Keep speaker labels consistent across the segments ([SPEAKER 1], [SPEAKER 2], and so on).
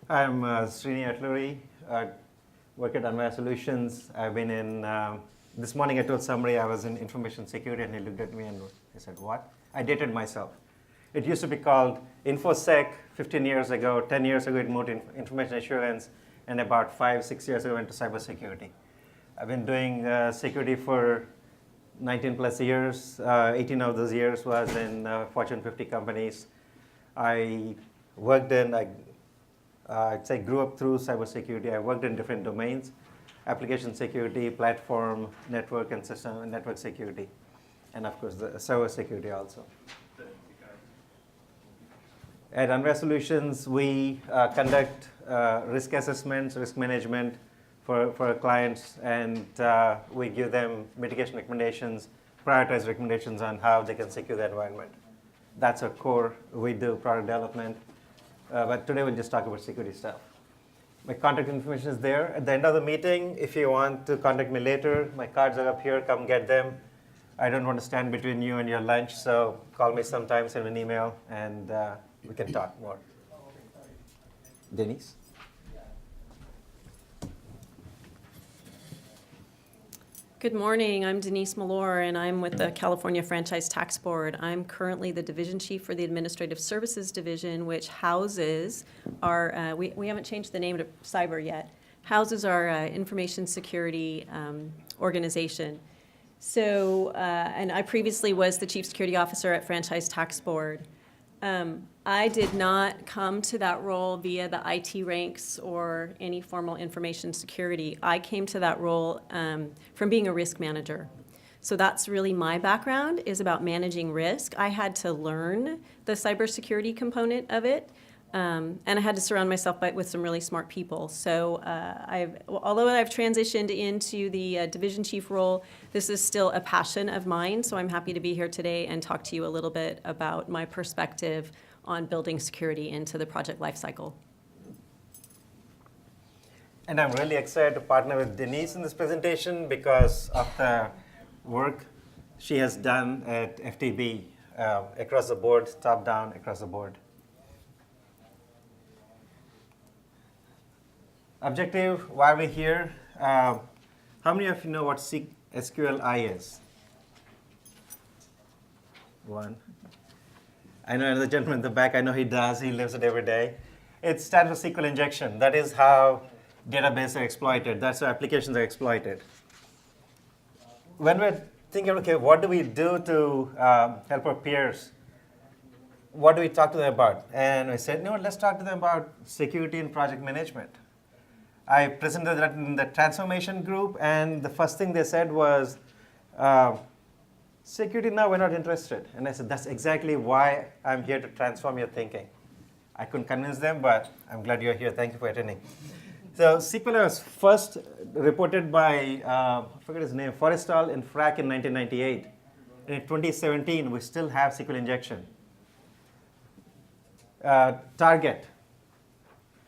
[SPEAKER 1] I'm Srinivas Atluri, work at Anvaya Solutions. I've been in, this morning I told somebody I was in information security and he looked at me and he said, what? I dated myself. It used to be called InfoSec 15 years ago, 10 years ago it moved to information assurance, and about 5-6 years ago I went to cybersecurity. I've been doing security for 19 plus years. 18 of those years was in Fortune 50 companies. I worked in, I'd say grew up through cybersecurity. I worked in different domains: application security, platform, network and system, and network security, and of course the server security also. At Anvaya Solutions, we conduct risk assessments, risk management for our clients, and we give them mitigation recommendations, prioritize recommendations on how they can secure the environment. That's our core. We do product development. But today we'll just talk about security stuff. My contact information is there. At the end of the meeting, if you want to contact me later, my cards are up here. Come get them. I don't want to stand between you and your lunch, so call me sometime, send me an email, and we can talk more. Denise?
[SPEAKER 2] Good morning. I'm Denise Mellor, and I'm with the California Franchise Tax Board. I'm currently the division chief for the Administrative Services Division, which houses our, we haven't changed the name to cyber yet, houses our information security organization. So, and I previously was the chief security officer at Franchise Tax Board. I did not come to that role via the IT ranks or any formal information security. I came to that role from being a risk manager. So that's really my background, is about managing risk. I had to learn the cybersecurity component of it, and I had to surround myself with some really smart people. So although I've transitioned into the division chief role, this is still a passion of mine, so I'm happy to be here today and talk to you a little bit about my perspective on building security into the project lifecycle.
[SPEAKER 1] And I'm really excited to partner with Denise in this presentation because of the work she has done at FTB across the board, top down, across the board. Objective, why we're here. How many of you know what SQLi is? One. I know another gentleman in the back, I know he does, he lives it every day. It stands for SQL injection. That is how databases are exploited. That's how applications are exploited. When we're thinking, okay, what do we do to help our peers? What do we talk to them about? And we said, no, let's talk to them about security and project management. I presented that in the transformation group, and the first thing they said was, security, now we're not interested. And I said, that's exactly why I'm here to transform your thinking. I couldn't convince them, but I'm glad you're here. Thank you for attending. So SQL was first reported by, I forget his name, Forrestal and Frack in 1998. And in 2017, we still have SQL injection. Target.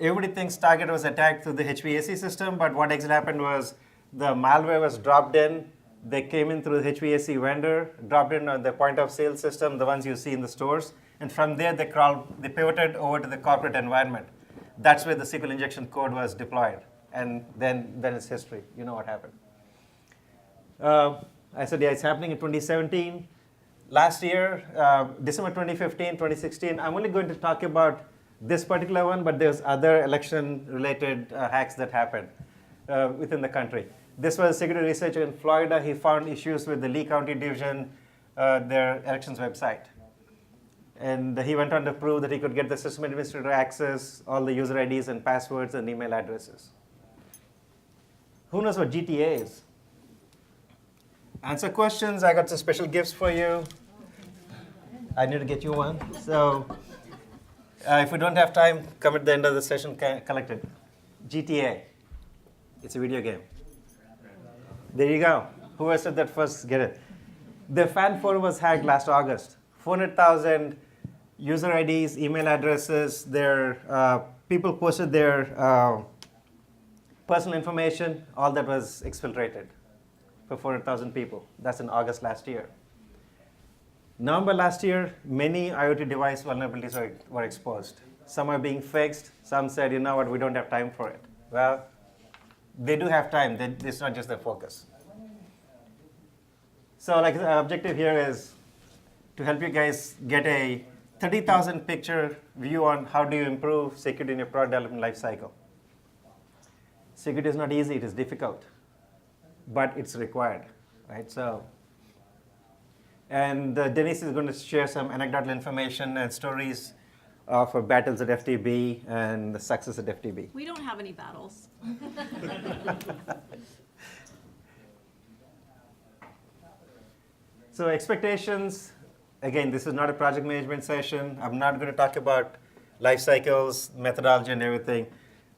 [SPEAKER 1] Everybody thinks Target was attacked through the HVAC system, but what actually happened was the malware was dropped in. They came in through the HVAC vendor, dropped in on the point of sale system, the ones you see in the stores, and from there they pivoted over to the corporate environment. That's where the SQL injection code was deployed, and then it's history. You know what happened. I said, yeah, it's happening in 2017. Last year, December 2015, 2016, I'm only going to talk about this particular one, but there's other election-related hacks that happened within the country. This was a security researcher in Florida. He found issues with the Lee County Division, their elections website. And he went on to prove that he could get the system administrator access, all the user IDs and passwords and email addresses. Who knows what GTA is? Answer questions. I got some special gifts for you. I need to get you one. So if we don't have time, come at the end of the session, collect it. GTA. It's a video game. There you go. Whoever said that first, get it. The fan forum was hacked last August. 400,000 user IDs, email addresses. Their people posted their personal information. All that was exfiltrated for 400,000 people. That's in August last year. November last year, many IoT device vulnerabilities were exposed. some are being fixed. Some said, you know what, we don't have time for it. Well, they do have time. It's not just their focus. So like the objective here is to help you guys get a 30,000 picture view on how do you improve security in your product development lifecycle. Security is not easy, it is difficult, but it's required, right? So, and Denise is going to share some anecdotal information and stories for battles at FTB and the success at FTB.
[SPEAKER 2] We don't have any battles.
[SPEAKER 1] So expectations, again, this is not a project management session. I'm not going to talk about life cycles, methodology, and everything.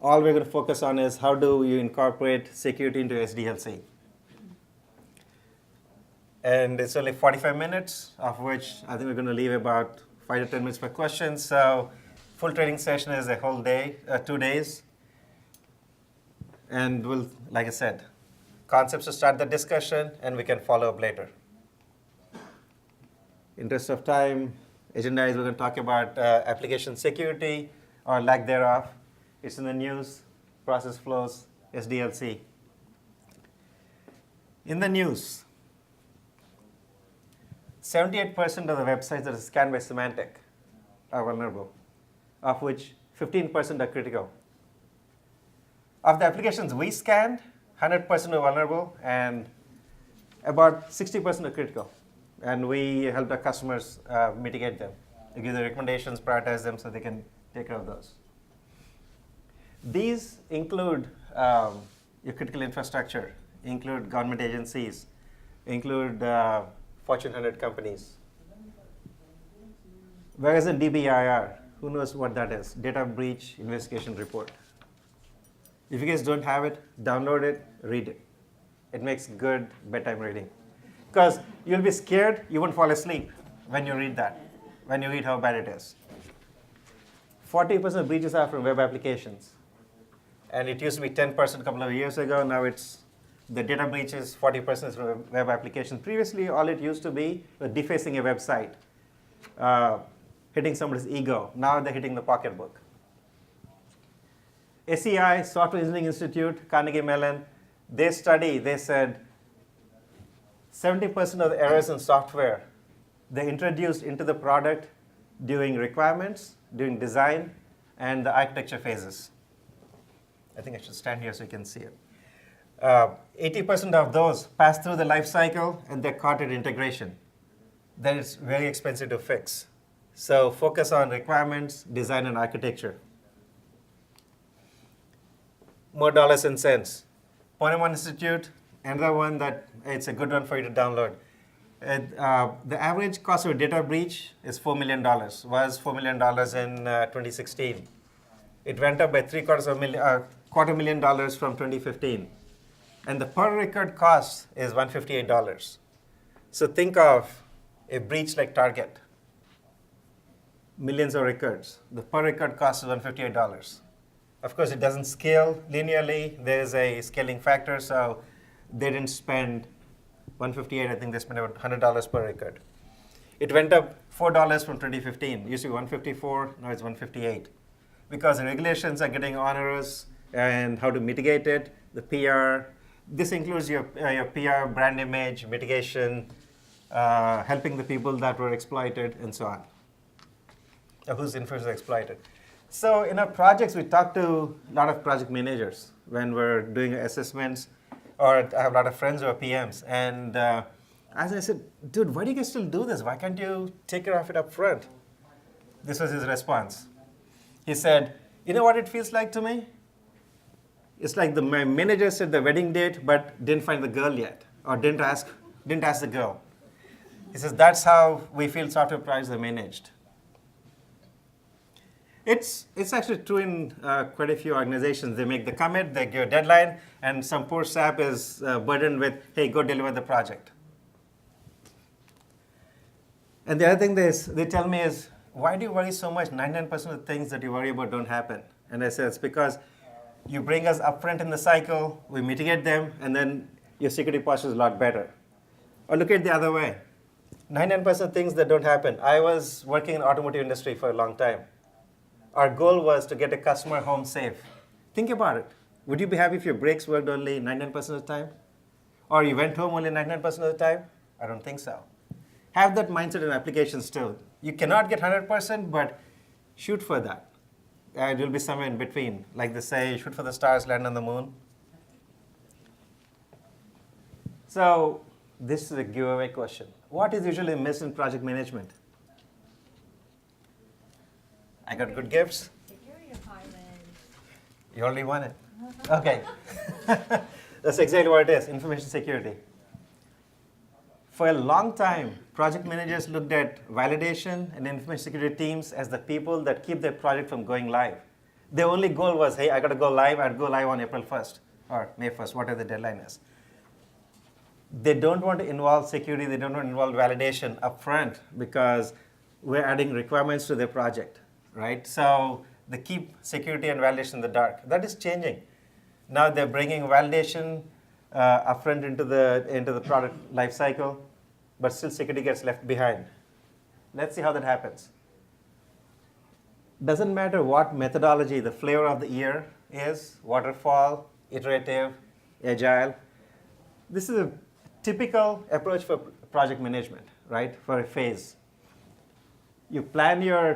[SPEAKER 1] All we're going to focus on is how do you incorporate security into SDLC. And it's only 45 minutes, of which I think we're going to leave about 5 to 10 minutes for questions. So full training session is a whole day, 2 days. And we'll, like I said, concepts to start the discussion, and we can follow up later. Interest of time, agenda is we're going to talk about application security or lack thereof. It's in the news, process flows, SDLC. In the news, 78% of the websites that are scanned by Symantec are vulnerable, of which 15% are critical. Of the applications we scanned, 100% are vulnerable, and about 60% are critical. And we help our customers mitigate them. We give the recommendations, prioritize them so they can take care of those. These include your critical infrastructure, include government agencies, include Fortune 100 companies. Where is a DBIR? Who knows what that is? Data Breach Investigation Report. If you guys don't have it, download it, read it. It makes good bedtime reading. Because you'll be scared, you won't fall asleep when you read that, when you read how bad it is. 40% of breaches are from web applications. And it used to be 10% a couple of years ago. Now it's the data breaches, 40% is from web applications. Previously, all it used to be was defacing a website, hitting somebody's ego. Now they're hitting the pocketbook. SEI, Software Engineering Institute, Carnegie Mellon, they said 70% of the errors in software, they introduced into the product during requirements, during design, and the architecture phases. I think I should stand here so you can see it. 80% of those pass through the life cycle, and they're caught at integration. That is very expensive to fix. So focus on requirements, design, and architecture. More dollars and cents. Ponemon Institute, another one that it's a good one for you to download. The average cost of a data breach is $4 million, was $4 million in 2016. It went up by $750,000 from 2015. And the per record cost is $158. So think of a breach like Target. Millions of records. The per record cost is $158. Of course, it doesn't scale linearly. There is a scaling factor, so they didn't spend $158. I think they spent about $100 per record. It went up $4 from 2015. It used to be $154, now it's $158. Because the regulations are getting onerous and how to mitigate it, the PR. This includes your PR, brand image, mitigation, helping the people that were exploited, and so on. Whose info is exploited. So in our projects, we talk to a lot of project managers when we're doing assessments, or I have a lot of friends who are PMs. And as I said, dude, why do you guys still do this? Why can't you take care of it up front? This was his response. He said, you know what it feels like to me? It's like my manager said the wedding date, but didn't find the girl yet, or didn't ask the girl. He says, that's how we feel software projects are managed. It's actually true in quite a few organizations. They make the commit, they give a deadline, and some poor SAP is burdened with, hey, go deliver the project. And the other thing they tell me is, why do you worry so much? 99% of the things that you worry about don't happen. And I say, it's because you bring us upfront in the cycle, we mitigate them, and then your security posture is a lot better. Or look at it the other way. 99% of things that don't happen. I was working in the automotive industry for a long time. Our goal was to get a customer home safe. Think about it. Would you be happy if your brakes worked only 99% of the time? Or you went home only 99% of the time? I don't think so. Have that mindset in applications too. You cannot get 100%, but shoot for that. It will be somewhere in between. Like they say, shoot for the stars, land on the moon. So this is a giveaway question. What is usually missed in project management? I got good gifts.
[SPEAKER 3] Security requirements.
[SPEAKER 1] You already won it. Okay. That's exactly what it is, information security. For a long time, project managers looked at validation and information security teams as the people that keep their project from going live. Their only goal was, hey, I got to go live. I'd go live on April 1st or May 1st, whatever the deadline is. They don't want to involve security. They don't want to involve validation upfront because we're adding requirements to their project, right? So they keep security and validation in the dark. That is changing. Now they're bringing validation upfront into the product lifecycle, but still security gets left behind. Let's see how that happens. Doesn't matter what methodology, the flavor of the year is, waterfall, iterative, agile. This is a typical approach for project management, right, for a phase. You plan your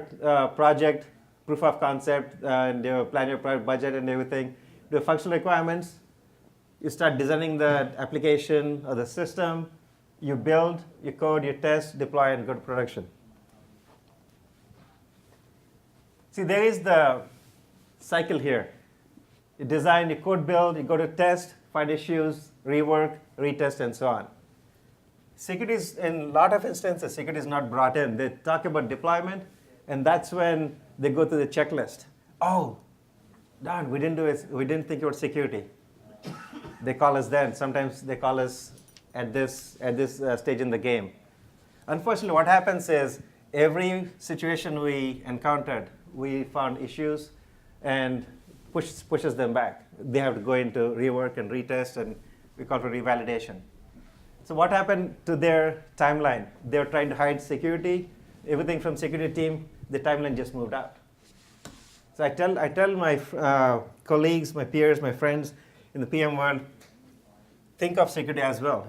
[SPEAKER 1] project, proof of concept, and you plan your product budget and everything, do functional requirements, you start designing the application or the system, you build, you code, you test, deploy, and go to production. See, there is the cycle here. You design, you code build, you go to test, find issues, rework, retest, and so on. Security is, in a lot of instances, security is not brought in. They talk about deployment, and that's when they go through the checklist. Oh, darn, we didn't think about security. They call us then. Sometimes they call us at this stage in the game. Unfortunately, what happens is every situation we encountered, we found issues and pushes them back. They have to go into rework and retest, and we call for revalidation. So what happened to their timeline? They were trying to hide security, everything from security team, the timeline just moved out. So I tell my colleagues, my peers, my friends in the PM world, think of security as well.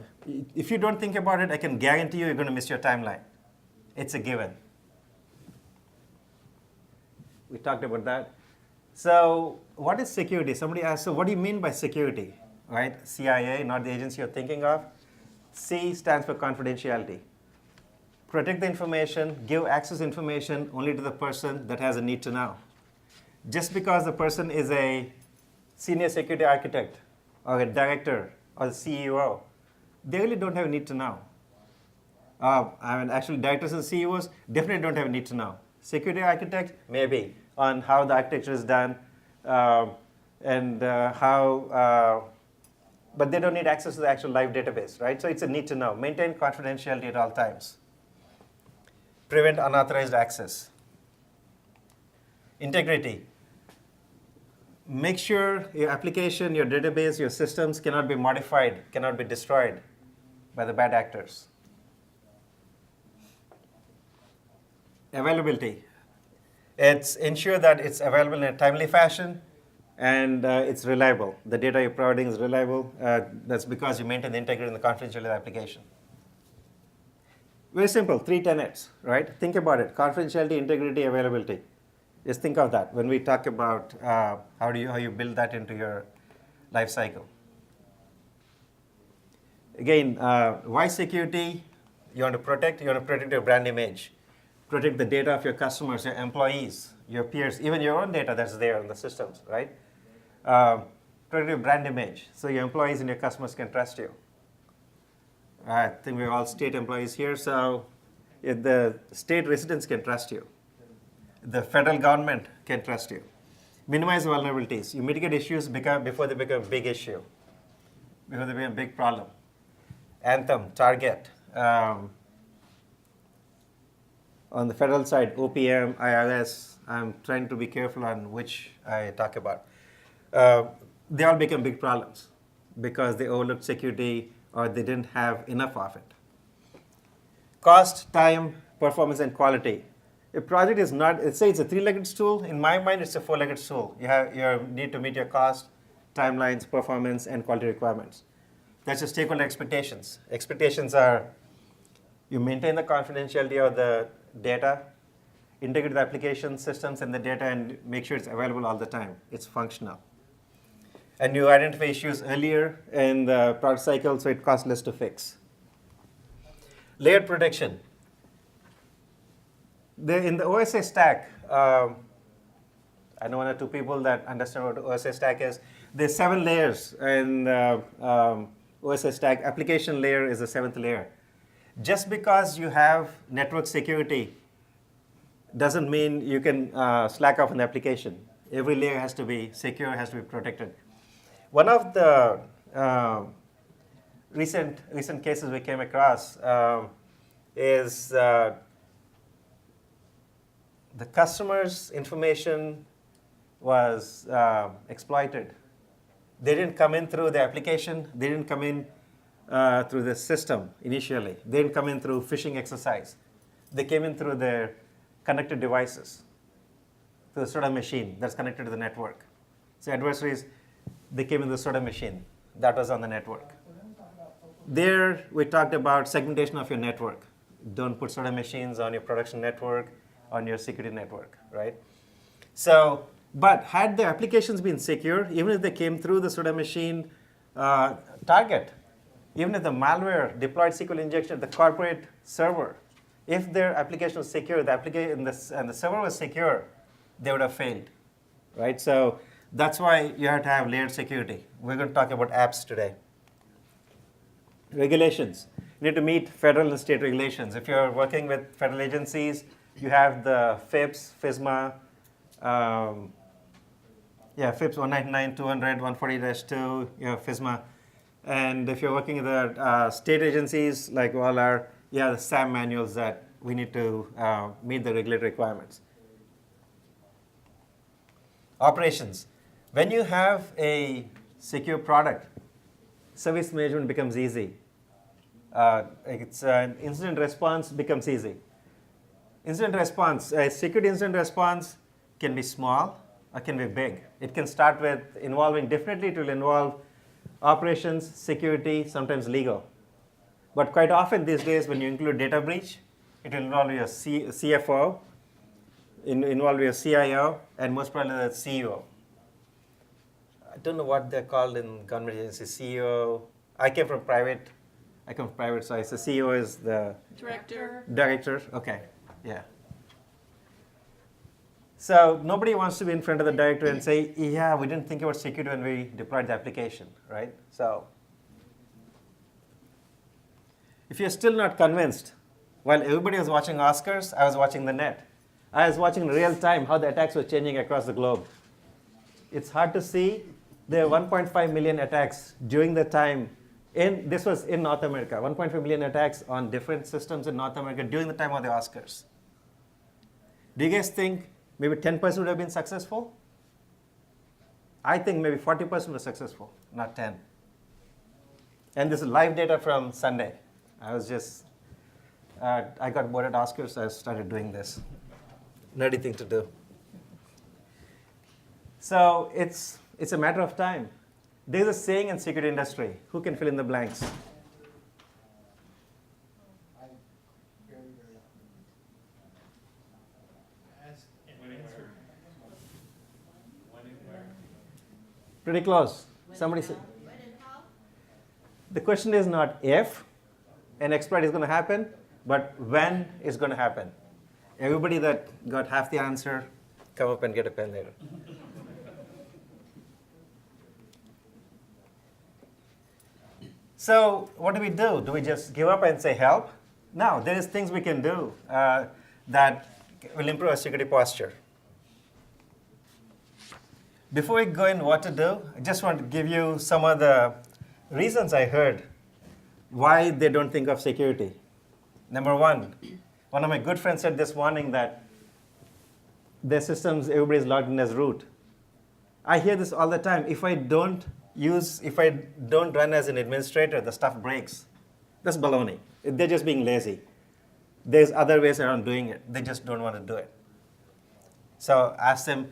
[SPEAKER 1] If you don't think about it, I can guarantee you're going to miss your timeline. It's a given. We talked about that. So what is security? Somebody asked, so what do you mean by security? Right? CIA, not the agency you're thinking of. C stands for confidentiality. Protect the information, give access information only to the person that has a need to know. Just because the person is a senior security architect or a director or the CEO, they really don't have a need to know. Actually, directors and CEOs definitely don't have a need to know. Security architect, maybe, on how the architecture is done but they don't need access to the actual live database, right? So it's a need to know. Maintain confidentiality at all times. Prevent unauthorized access. Integrity. Make sure your application, your database, your systems cannot be modified, cannot be destroyed by the bad actors. Availability. It's ensure that it's available in a timely fashion and it's reliable. The data you're providing is reliable. That's because you maintain the integrity and the confidentiality of the application. Very simple, 3 tenets, right? Think about it, confidentiality, integrity, availability. Just think of that when we talk about how you build that into your life cycle. Again, why security? You want to protect your brand image. Protect the data of your customers, your employees, your peers, even your own data that's there in the systems, right? Protect your brand image so your employees and your customers can trust you. I think we're all state employees here, so the state residents can trust you. The federal government can trust you. Minimize vulnerabilities. You mitigate issues before they become a big issue, before they become a big problem. Anthem, Target. On the federal side, OPM, IRS, I'm trying to be careful on which I talk about. They all become big problems because they overlooked security or they didn't have enough of it. Cost, time, performance, and quality. a project is not, let's say it's a three-legged stool. In my mind, it's a four-legged stool. You need to meet your cost, timelines, performance, and quality requirements. That's your stakeholder expectations. Expectations are you maintain the confidentiality of the data, integrate the application systems and the data, and make sure it's available all the time. It's functional. And you identify issues earlier in the product cycle so it costs less to fix. Layered protection. In the OSA stack, I know one or two people that understand what OSA stack is. There's 7 layers in OSA stack. Application layer is the 7th layer. Just because you have network security doesn't mean you can slack off on the application. Every layer has to be secure, has to be protected. One of the recent cases we came across is the customer's information was exploited. They didn't come in through the application. They didn't come in through the system initially. They didn't come in through phishing exercise. They came in through their connected devices, through the soda machine that's connected to the network. So adversaries, they came in the soda machine that was on the network. There, we talked about segmentation of your network. Don't put soda machines on your production network, on your security network, right? So, but had the applications been secure, even if they came through the soda machine target, even if the malware deployed SQL injection at the corporate server, if their application was secure, the application and the server was secure, they would have failed, right? So that's why you have to have layered security. We're going to talk about apps today. Regulations. You need to meet federal and state regulations. If you're working with federal agencies, you have the FIPS, FISMA, FIPS 199, 200, 140-2, you have FISMA. And if you're working with the state agencies, like we all are, you have the SAM manuals that we need to meet the regulatory requirements. Operations. When you have a secure product, service management becomes easy. Incident response becomes easy. Incident response, a security incident response can be small or can be big. It can start with involving, definitely it will involve operations, security, sometimes legal. But quite often these days when you include data breach, it will involve your CFO, involve your CIO, and most probably the CEO. I don't know what they're called in government agencies, CEO. I came from private, so it's the CEO is the director, okay, yeah. So nobody wants to be in front of the director and say, yeah, we didn't think about security when we deployed the application, right? So if you're still not convinced, while everybody was watching Oscars, I was watching the net. I was watching in real time how the attacks were changing across the globe. It's hard to see. There were 1.5 million attacks during the time. This was in North America, 1.5 million attacks on different systems in North America during the time of the Oscars. Do you guys think maybe 10% would have been successful? I think maybe 40% was successful, not 10. And this is live data from Sunday. I got bored at Oscars, so I started doing this. Nerdy thing to do. So it's a matter of time. There's a saying in security industry. Who can fill in the blanks? Pretty close. Somebody said. The question is not if an exploit is going to happen, but when it's going to happen. Everybody that got half the answer, come up and get a pen later. So what do? Do we just give up and say help? No, there is things we can do that will improve our security posture. Before we go in what to do, I just want to give you some of the reasons I heard why they don't think of security. Number one of my good friends said this morning that their systems, everybody's logged in as root. I hear this all the time. If I don't run as an administrator, the stuff breaks. That's baloney. They're just being lazy. There's other ways around doing it. They just don't want to do it. So ask them,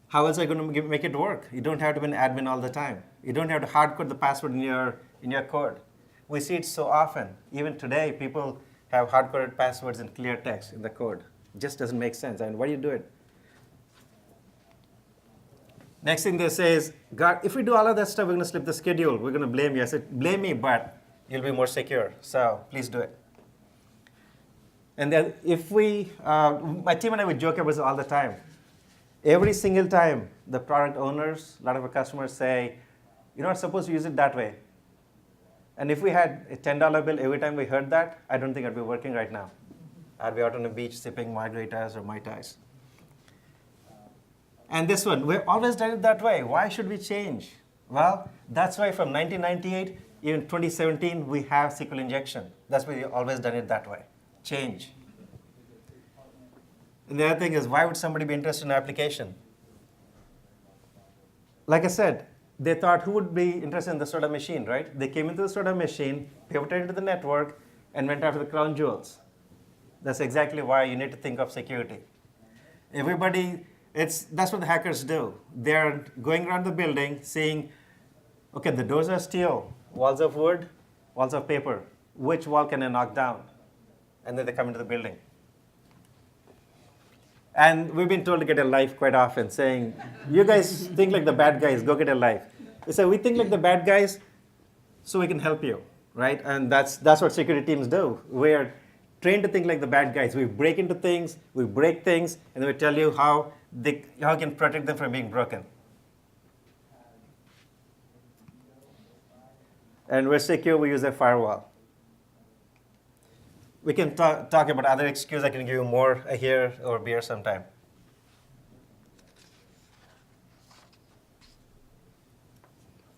[SPEAKER 1] how else are you going to make it work? You don't have to be an admin all the time. You don't have to hard code the password in your code. We see it so often. Even today, people have hard-coded passwords in clear text in the code. It just doesn't make sense. And why do you do it? Next thing they say is, God, if we do all of that stuff, we're going to slip the schedule. We're going to blame you. I said, blame me, but you'll be more secure. So please do it. And then if my team and I would joke about this all the time. Every single time the product owners, a lot of our customers say, you're not supposed to use it that way. And if we had a $10 bill every time we heard that, I don't think I'd be working right now. I'd be out on the beach sipping margaritas or Mai Tais. And this one, we've always done it that way. Why should we change? Well, that's why from 1998, even 2017, we have SQL injection. That's why we've always done it that way. Change. And the other thing is, why would somebody be interested in an application? Like I said, they thought, who would be interested in the soda machine, right? They came into the soda machine, pivoted into the network, and went after the crown jewels. That's exactly why you need to think of security. Everybody, that's what the hackers do. They're going around the building, seeing, okay, the doors are steel, walls of wood, walls of paper. Which wall can I knock down? And then they come into the building. And we've been told to get a life quite often, saying, you guys think like the bad guys, go get a life. We say, we think like the bad guys so we can help you, right? And that's what security teams do. We're trained to think like the bad guys. We break into things, we break things, and then we tell you how you can protect them from being broken. And we're secure, we use a firewall. We can talk about other excuses. I can give you more here or beer sometime.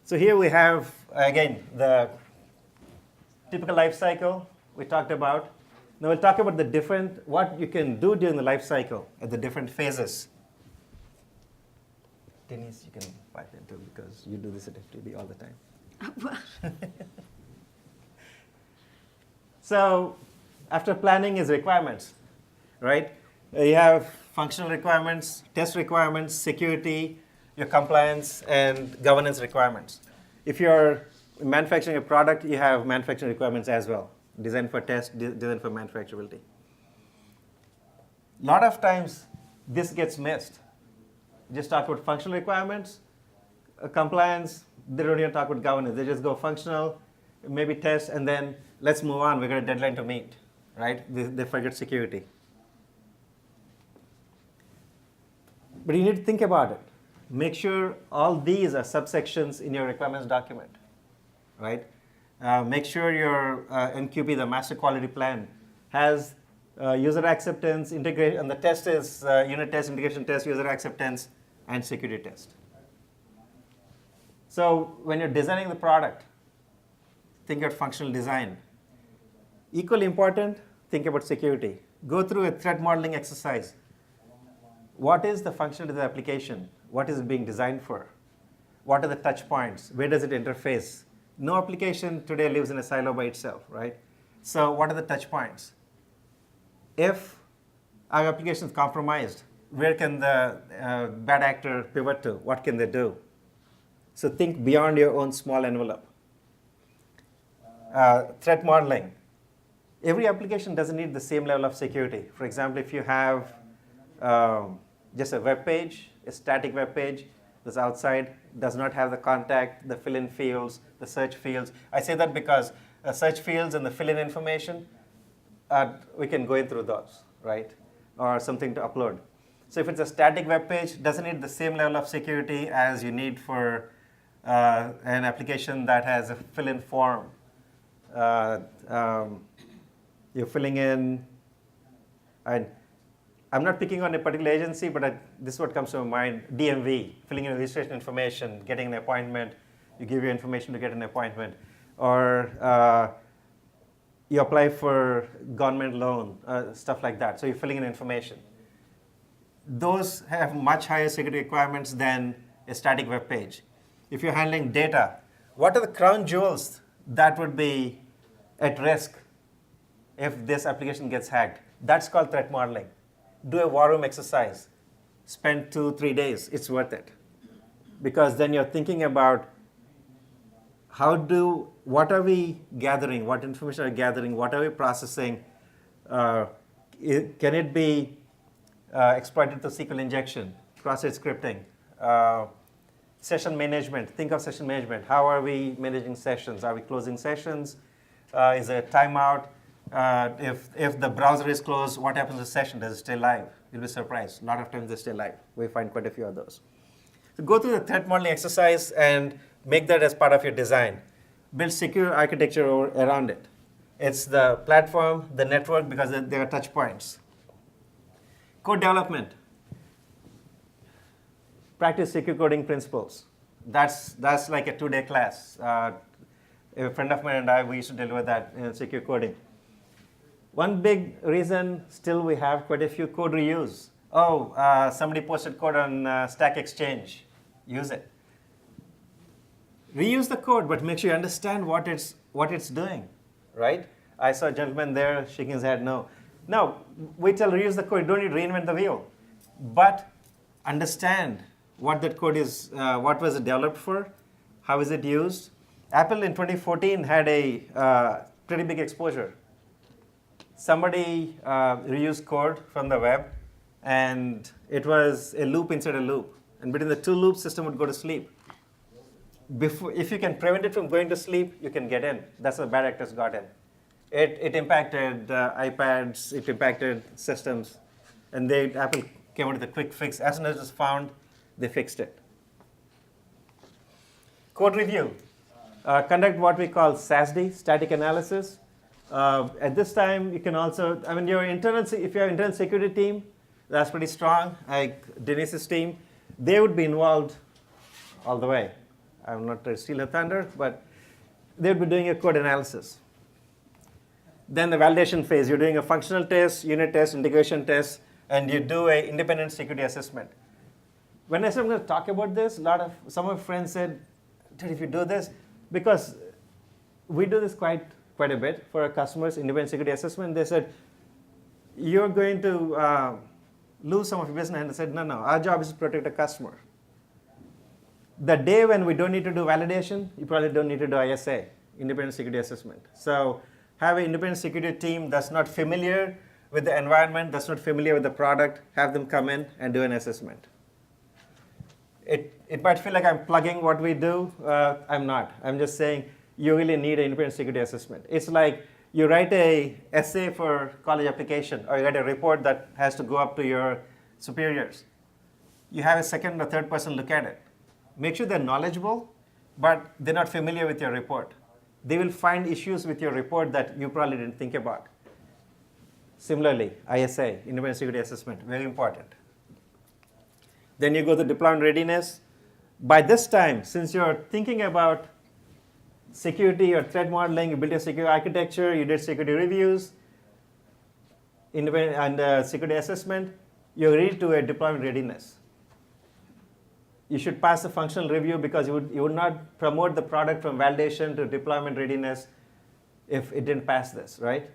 [SPEAKER 1] So here we have, again, the typical life cycle we talked about. Now we'll talk about what you can do during the life cycle at the different phases. Denise, you can pipe in too, because you do this at FTB all the time. So after planning is requirements, right? You have functional requirements, test requirements, security, your compliance, and governance requirements. If you're manufacturing a product, you have manufacturing requirements as well. Design for test, design for manufacturability. A lot of times, this gets missed. Just talk about functional requirements, compliance, they don't even talk about governance. They just go functional, maybe test, and then let's move on. We've got a deadline to meet, right? They forget security. But you need to think about it. Make sure all these are subsections in your requirements document, right? Make sure your MQP, the master quality plan, has user acceptance, integration, and the test is unit test, integration test, user acceptance, and security test. So when you're designing the product, think about functional design. Equally important, think about security. Go through a threat modeling exercise. What is the functionality of the application? What is it being designed for? What are the touch points? Where does it interface? No application today lives in a silo by itself, right? So what are the touch points? If our application is compromised, where can the bad actor pivot to? What can they do? So think beyond your own small envelope. Threat modeling. Every application doesn't need the same level of security. For example, if you have just a web page, a static web page that's outside, does not have the contact, the fill-in fields, the search fields. I say that because search fields and the fill-in information, we can go in through those, right? Or something to upload. So if it's a static web page, doesn't need the same level of security as you need for an application that has a fill-in form. You're filling in, I'm not picking on a particular agency, but this is what comes to my mind, DMV, filling in registration information, getting an appointment, you give your information to get an appointment. Or you apply for government loan, stuff like that. So you're filling in information. Those have much higher security requirements than a static web page. If you're handling data, what are the crown jewels that would be at risk if this application gets hacked? That's called threat modeling. Do a war room exercise. Spend 2-3 days. It's worth it. Because then you're thinking about what are we gathering, what information are we gathering, what are we processing, can it be exploited through SQL injection, cross-site scripting, session management, think of session management. How are we managing sessions? Are we closing sessions? Is there a timeout? If the browser is closed, what happens to the session? Does it stay live? You'll be surprised. A lot of times they stay live. We find quite a few of those. So go through the threat modeling exercise and make that as part of your design. Build secure architecture around it. It's the platform, the network, because there are touch points. Code development. Practice secure coding principles. That's like a 2-day class. A friend of mine and I, we used to deliver that in secure coding. One big reason still we have quite a few code reuse. Somebody posted code on Stack Exchange. Use it. Reuse the code, but make sure you understand what it's doing, right? I saw a gentleman there shaking his head, no. No, we tell reuse the code. You don't need to reinvent the wheel. But understand what that code is, what was it developed for, how is it used. Apple in 2014 had a pretty big exposure. Somebody reused code from the web, and it was a loop inside a loop. And between the two loops, system would go to sleep. If you can prevent it from going to sleep, you can get in. That's what bad actors got in. It impacted iPads, it impacted systems, and Apple came out with a quick fix. As soon as it was found, they fixed it. Code review. Conduct what we call SASD, static analysis. At this time, you can also, if you have an internal security team, that's pretty strong, like Denise's team, they would be involved all the way. I'm not trying to steal her thunder, but they would be doing a code analysis. Then the validation phase, you're doing a functional test, unit test, integration test, and you do an independent security assessment. When I said I'm going to talk about this, some of my friends said, "Dude, if you do this," because we do this quite a bit for our customers, independent security assessment. They said, "You're going to lose some of your business." And I said, no, our job is to protect the customer. The day when we don't need to do validation, you probably don't need to do ISA, independent security assessment. So have an independent security team that's not familiar with the environment, that's not familiar with the product, have them come in and do an assessment. It might feel like I'm plugging what we do. I'm not. I'm just saying you really need an independent security assessment. It's like you write an essay for college application, or you write a report that has to go up to your superiors. You have a second or third person look at it. Make sure they're knowledgeable, but they're not familiar with your report. They will find issues with your report that you probably didn't think about. Similarly, ISA, independent security assessment, very important. Then you go to deployment readiness. By this time, since you're thinking about security or threat modeling, you built your security architecture, you did security reviews, and security assessment, you're ready to a deployment readiness. You should pass the functional review, because you would not promote the product from validation to deployment readiness if it didn't pass this, right?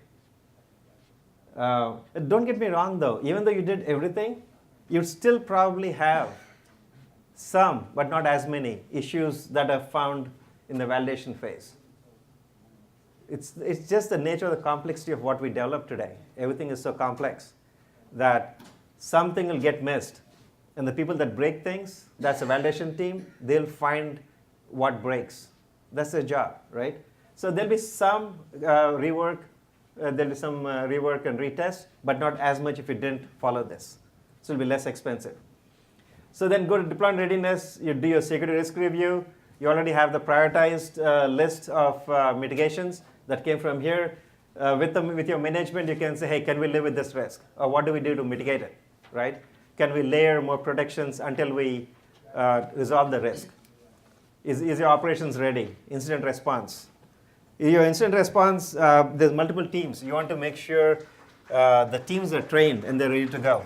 [SPEAKER 1] Don't get me wrong though, even though you did everything, you'd still probably have some, but not as many, issues that are found in the validation phase. It's just the nature of the complexity of what we develop today. Everything is so complex that something will get missed. And the people that break things, that's a validation team, they'll find what breaks. That's their job, right? So there'll be some rework and retest, but not as much if you didn't follow this. So it'll be less expensive. So then go to deployment readiness, you do your security risk review. You already have the prioritized list of mitigations that came from here. With your management, you can say, hey, can we live with this risk? Or what do we do to mitigate it, right? Can we layer more protections until we resolve the risk? Is your operations ready? Incident response. Your incident response, there's multiple teams. You want to make sure the teams are trained and they're ready to go.